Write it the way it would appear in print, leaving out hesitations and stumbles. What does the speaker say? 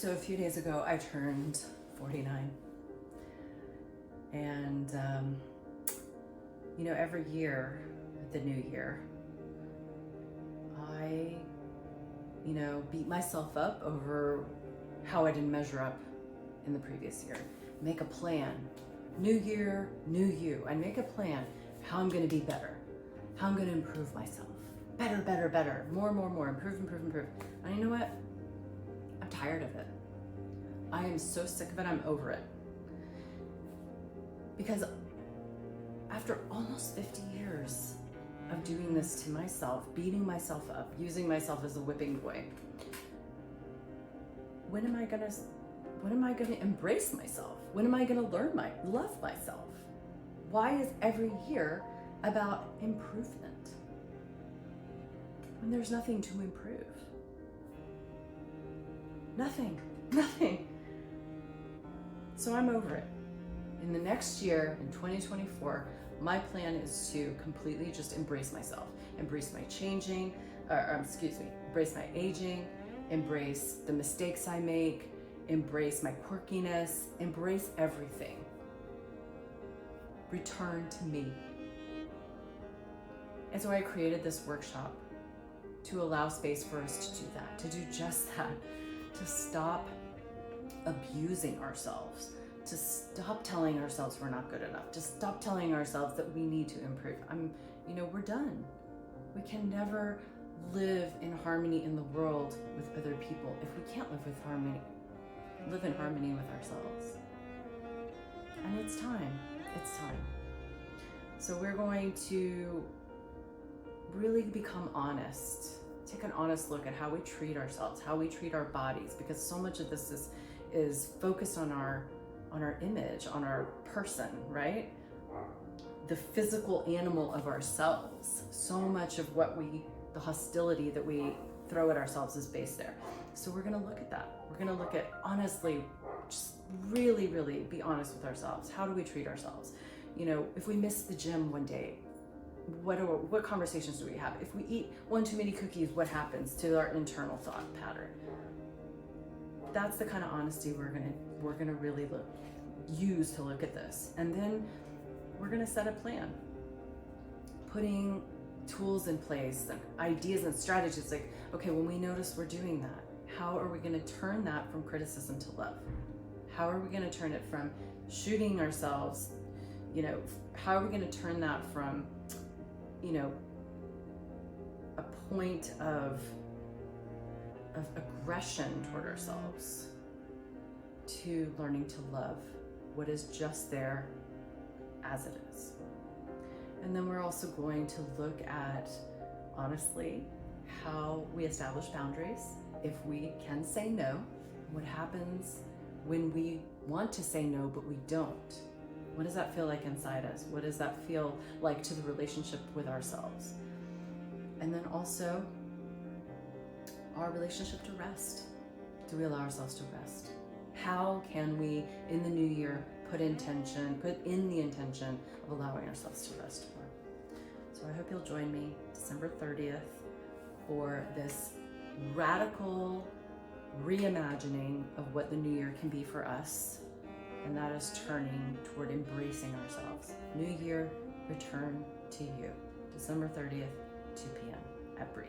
So a few days ago, I turned 49. And, every year, the new year, I, beat myself up over how I didn't measure up in the previous year. Make a plan. New year, new you. I make a plan how I'm going to be better, how I'm going to improve myself. Better, better, better. More, more, more. Improve, improve, improve. And you know what? I'm tired of it. I am so sick of it. I'm over it. Because after almost 50 years of doing this to myself, beating myself up, using myself as a whipping boy, when am I gonna embrace myself? When am I gonna love myself? Why is every year about improvement when there's nothing to improve? Nothing. So I'm over it. In the next year, in 2024, my plan is to completely just embrace myself, embrace my embrace my aging, embrace the mistakes I make, embrace my quirkiness, embrace everything. Return to me. And so I created this workshop to allow space for us to do that, to do just that, to stop abusing ourselves, to stop telling ourselves we're not good enough, to stop telling ourselves that we need to improve. We're done. We can never live in harmony in the world with other people if we can't live in harmony with ourselves. And it's time. So we're going to really become honest, take an honest look at how we treat ourselves, how we treat our bodies, because so much of this is focused on our image, on our person, right? The physical animal of ourselves. So much of the hostility that we throw at ourselves is based there. So we're gonna look at that. We're gonna look at, honestly, just really, really be honest with ourselves. How do we treat ourselves? If we miss the gym one day, what conversations do we have? If we eat one too many cookies, what happens to our internal thought pattern? That's the kind of honesty we're gonna really use to look at this. And then we're gonna set a plan, putting tools in place, and ideas and strategies. Like, okay, when we notice we're doing that, how are we gonna turn that from criticism to love? How are we gonna turn it from shooting ourselves? How are we gonna turn that from, a point of aggression toward ourselves to learning to love what is just there as it is? And then we're also going to look at, honestly, how we establish boundaries. If we can say no, what happens when we want to say no but we don't? What does that feel like inside us? What does that feel like to the relationship with ourselves? And then also our relationship to rest. Do we allow ourselves to rest? How can we, in the new year, put in the intention of allowing ourselves to rest more? So I hope you'll join me December 30th for this radical reimagining of what the new year can be for us. And that is turning toward embracing ourselves. New year, return to you. December 30th, 2 p.m. at Breathe.